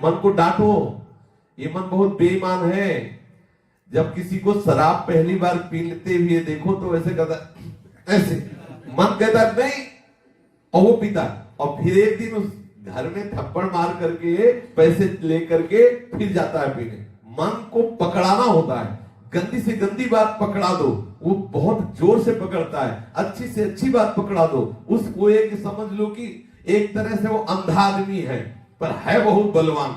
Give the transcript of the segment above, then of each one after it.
मन को डांटो। ये मन बहुत बेईमान है। जब किसी को शराब पहली बार पीते हुए देखो तो ऐसे कहता, ऐसे मन कहता नहीं, और वो पीता, और फिर एक दिन उस घर में थप्पड़ मार करके पैसे लेकर के फिर जाता है पीने। मन को पकड़ाना होता है। गंदी से गंदी बात पकड़ा दो, वो बहुत जोर से पकड़ता है। अच्छी से अच्छी बात पकड़ा दो, उसको एक समझ लो कि एक तरह से वो अंधा आदमी है पर है बहुत बलवान।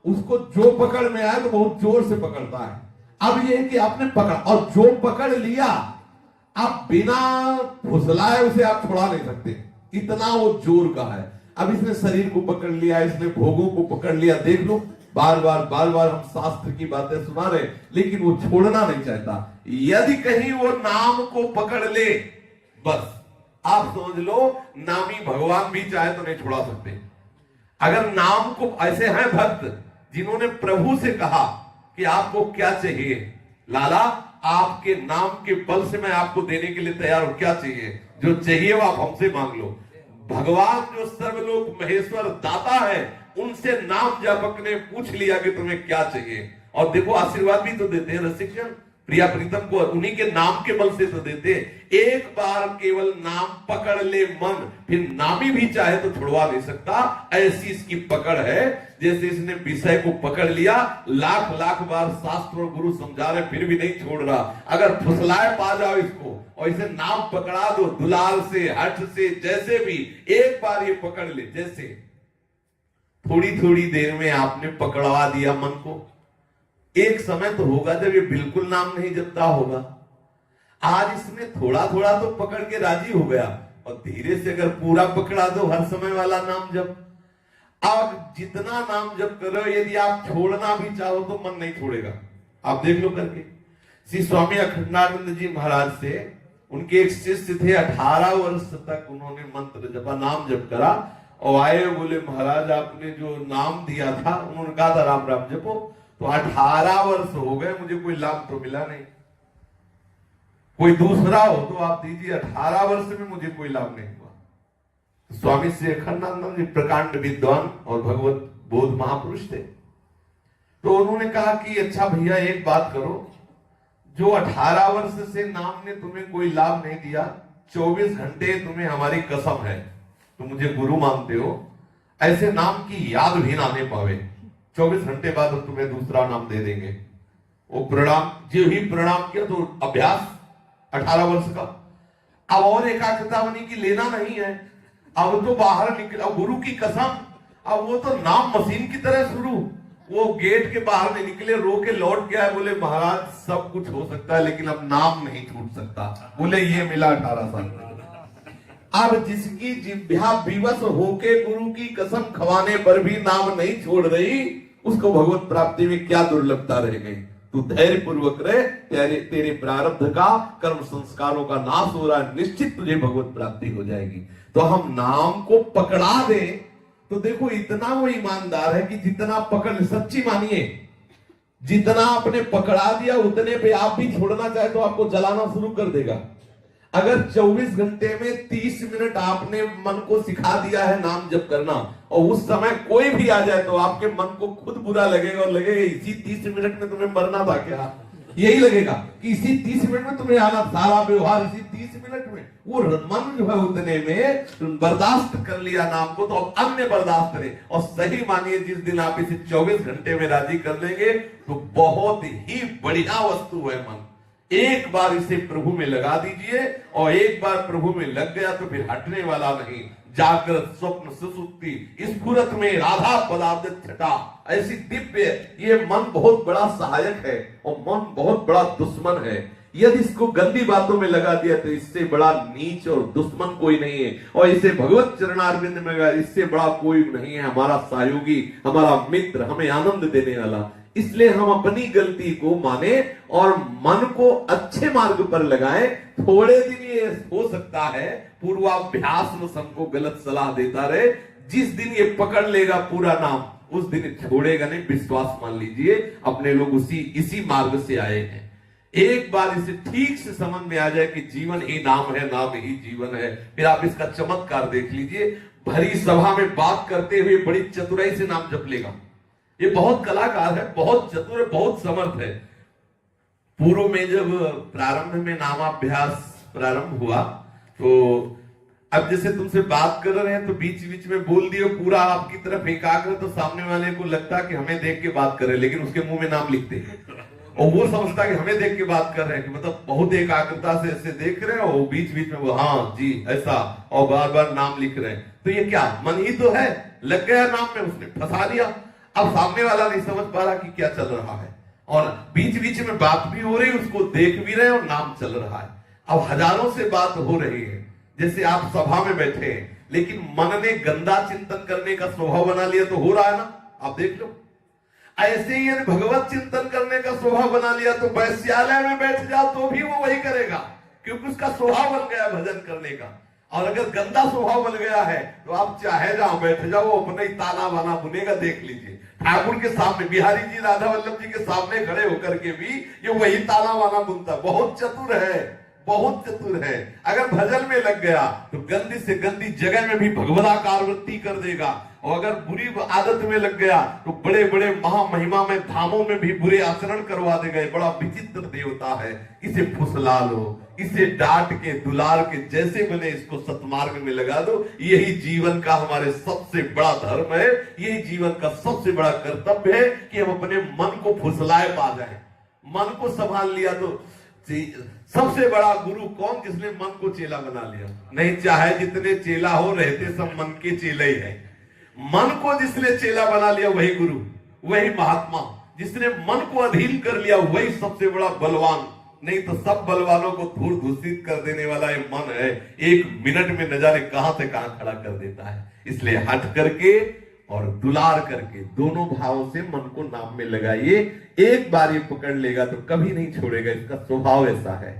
उसको जो पकड़ में आए तो बहुत जोर से पकड़ता है। अब ये है कि आपने पकड़ा, और जो पकड़ लिया आप बिना फुसलाए उसे आप छुड़ा नहीं सकते, इतना वो जोर का है। अब इसने शरीर को पकड़ लिया, इसने भोगों को पकड़ लिया। देख लो, बार बार हम शास्त्र की बातें सुना रहे, लेकिन वो छोड़ना नहीं चाहता। यदि कहीं वो नाम को पकड़ ले, बस आप समझ लो नामी भगवान भी चाहे तो नहीं छुड़ा सकते। अगर नाम को, ऐसे हैं भक्त जिन्होंने प्रभु से कहा कि आपको क्या चाहिए, लाला आपके नाम के बल से मैं आपको देने के लिए तैयार हूं, क्या चाहिए, जो चाहिए वो आप हमसे मांग लो। भगवान जो सर्वलोक महेश्वर दाता है, उनसे नाम जपक ने पूछ लिया कि तुम्हें क्या चाहिए, और देखो आशीर्वाद भी तो देते हैं रसिकजन। प्रिया प्रीतम को उन्हीं के नाम के बल से तो देते। एक बार केवल नाम पकड़ ले मन, फिर नामी भी चाहे तो छुड़वा नहीं सकता। ऐसी इसकी पकड़ है, जैसे इसने विषय को पकड़ लिया, लाख बार शास्त्र और गुरु समझा रहे फिर भी नहीं छोड़ रहा। अगर फुसलाए पा जाओ इसको और इसे नाम पकड़ा दो, दुलाल से, हठ से, जैसे भी एक बार ये पकड़ ले, जैसे थोड़ी देर में आपने पकड़वा दिया मन को। एक समय तो होगा जब ये बिल्कुल नाम नहीं जपता होगा। आज इसने थोड़ा तो पकड़ के राजी हो गया, और धीरे से अगर पूरा पकड़ा दो हर समय वाला नाम जप। अब जितना नाम जप करो, यदि आप छोड़ना भी चाहो तो मन नहीं छोड़ेगा। आप देख लो करके। श्री स्वामी अखंडानंद जी महाराज से उनके एक शिष्य थे, 18 वर्ष तक उन्होंने मंत्र जपा, नाम जप करा, और आए बोले महाराज आपने जो नाम दिया था, उन्होंने कहा था राम राम जपो, तो 18 वर्ष हो गए, मुझे कोई लाभ तो मिला नहीं। कोई दूसरा हो तो आप दीजिए, 18 वर्ष में मुझे कोई लाभ नहीं हुआ। स्वामी श्री अखंडानंद जी प्रकांड विद्वान और भगवत बोध महापुरुष थे। तो उन्होंने कहा कि अच्छा भैया एक बात करो, जो 18 वर्ष से नाम ने तुम्हें कोई लाभ नहीं दिया, 24 घंटे तुम्हें हमारी कसम है, तुम मुझे गुरु मानते हो, ऐसे नाम की याद भी ना आने पावे, 24 घंटे बाद तुम्हें दूसरा नाम दे देंगे। वो प्रणाम, जो ही प्रणाम किया तो अभ्यास 18 वर्ष का। अब और एकाग्रता बनी कि लेना नहीं है, अब तो बाहर निकला, गुरु की कसम। अब वो तो नाम मशीन की तरह शुरू, वो गेट के बाहर नहीं निकले, रो के लौट गया, बोले महाराज सब कुछ हो सकता है लेकिन अब नाम नहीं छूट सकता। बोले ये मिला 18 साल। अब जिसकी जिह्वा विवश होके गुरु की कसम खवाने पर भी नाम नहीं छोड़ रही, उसको भगवत प्राप्ति में क्या दुर्लभता रह गई। तू धैर्य पूर्वक रहे, तेरे प्रारब्ध का, कर्म संस्कारों का नाश हो रहा है, निश्चित तुझे भगवत प्राप्ति हो जाएगी। तो हम नाम को पकड़ा दे तो देखो इतना वो ईमानदार है कि जितना पकड़, सच्ची मानिए, जितना आपने पकड़ा दिया उतने पे आप भी छोड़ना चाहे तो आपको जलाना शुरू कर देगा। अगर 24 घंटे में 30 मिनट आपने मन को सिखा दिया है नाम जप करना, और उस समय कोई भी आ जाए तो आपके मन को खुद बुरा लगेगा, और लगेगा इसी 30 मिनट में तुम्हें मरना था क्या, यही लगेगा कि इसी 30 मिनट में तुम्हें आना, सारा व्यवहार इसी 30 मिनट में। वो मन जो है उतने में बर्दाश्त कर लिया नाम को, तो अब अन्य बर्दाश्त करे। और सही मानिए जिस दिन आप इसे 24 घंटे में राजी कर लेंगे तो बहुत ही बढ़िया वस्तु है मन। एक बार इसे प्रभु में लगा दीजिए, और एक बार प्रभु में लग गया तो फिर हटने वाला नहीं। जागृत स्वप्न सुसुप्ति स्फुरत में राधा पदार्थ छटा, ऐसी दिव्य, ये मन बहुत बड़ा सहायक है और मन बहुत बड़ा दुश्मन है। यदि इसको गंदी बातों में लगा दिया तो इससे बड़ा नीच और दुश्मन कोई नहीं है, और इसे भगवत चरणारविंद में लगा, इससे बड़ा कोई नहीं है, हमारा सहयोगी, हमारा मित्र, हमें आनंद देने वाला। इसलिए हम अपनी गलती को माने और मन को अच्छे मार्ग पर लगाएं। थोड़े दिन ये हो सकता है पूर्वाभ्यास में सबको गलत सलाह देता रहे, जिस दिन ये पकड़ लेगा पूरा नाम उस दिन छोड़ेगा नहीं, विश्वास मान लीजिए। अपने लोग इसी मार्ग से आए हैं। एक बार इसे ठीक से समझ में आ जाए कि जीवन ही नाम है, नाम ही जीवन है, फिर आप इसका चमत्कार देख लीजिए। भरी सभा में बात करते हुए बड़ी चतुराई से नाम जप लेगा। ये बहुत कलाकार है, बहुत चतुर है, बहुत समर्थ है। पूर्व में जब प्रारंभ में नामाभ्यास प्रारंभ हुआ तो अब जैसे तुमसे बात कर रहे हैं तो बीच बीच में बोल दिए, पूरा आपकी तरफ एकाग्र, तो सामने वाले को लगता कि हमें देख के बात कर रहे हैं, लेकिन उसके मुंह में नाम लिखते हैं और वो समझता कि हमें देख के बात कर रहे हैं, कि मतलब बहुत एकाग्रता से ऐसे देख रहे हैं और बीच बीच में वो हाँ जी ऐसा और बार बार नाम लिख रहे हैं। तो ये क्या मन ही तो है, लग गया नाम में, उसने फंसा लिया। अब सामने वाला नहीं समझ पा रहा कि क्या चल रहा है, और बीच बीच में बात भी हो रही, उसको देख भी रहे और नाम चल रहा है। अब हजारों से बात हो रही है, जैसे आप सभा में बैठे हैं, लेकिन मन ने गंदा चिंतन करने का स्वभाव बना लिया तो हो रहा है ना, आप देख लो। ऐसे ही यदि भगवत चिंतन करने का स्वभाव बना लिया तो वैश्यालय में बैठ जाओ तो भी वो वही करेगा, क्योंकि उसका स्वभाव बन गया भजन करने का। और अगर गंदा स्वभाव बन गया है तो आप चाहे जहां बैठ जाओ, वो अपने ही ताना बाना बुनेगा। देख लीजिए ठाकुर के सामने, बिहारी जी राधा वल्लभ जी के सामने खड़े होकर के भी ये वही ताना बाना बुनता। बहुत चतुर है, बहुत चतुर है। अगर भजन में लग गया तो गंदी से गंदी जगह में भी भगवदाकार वृत्ति कर देगा, और अगर बुरी आदत में लग गया तो बड़े बड़े महामहिमा में धामों में भी बुरे आचरण करवा देगा। बड़ा विचित्र देवता है, इसे फुसला लो, इसे डांट के दुलार के जैसे बने इसको सतमार्ग में लगा दो। यही जीवन का हमारे सबसे बड़ा धर्म है, यही जीवन का सबसे बड़ा कर्तव्य है कि हम अपने मन को फुसलाए पा जाए। मन को संभाल लिया तो सबसे बड़ा गुरु कौन, जिसने मन को चेला बना लिया? नहीं, चाहे जितने चेला हो, रहते सब मन के चेले ही है। मन को जिसने चेला बना लिया वही गुरु, वही महात्मा। जिसने मन को अधीन कर लिया वही सबसे बड़ा बलवान। नहीं तो सब बलवानों को धूल दूषित कर देने वाला ये मन है, एक मिनट में न जाने कहां से कहां खड़ा कर देता है। इसलिए हट करके और दुलार करके दोनों भावों से मन को नाम में लगाइए। एक बार ये पकड़ लेगा तो कभी नहीं छोड़ेगा, इसका स्वभाव ऐसा है।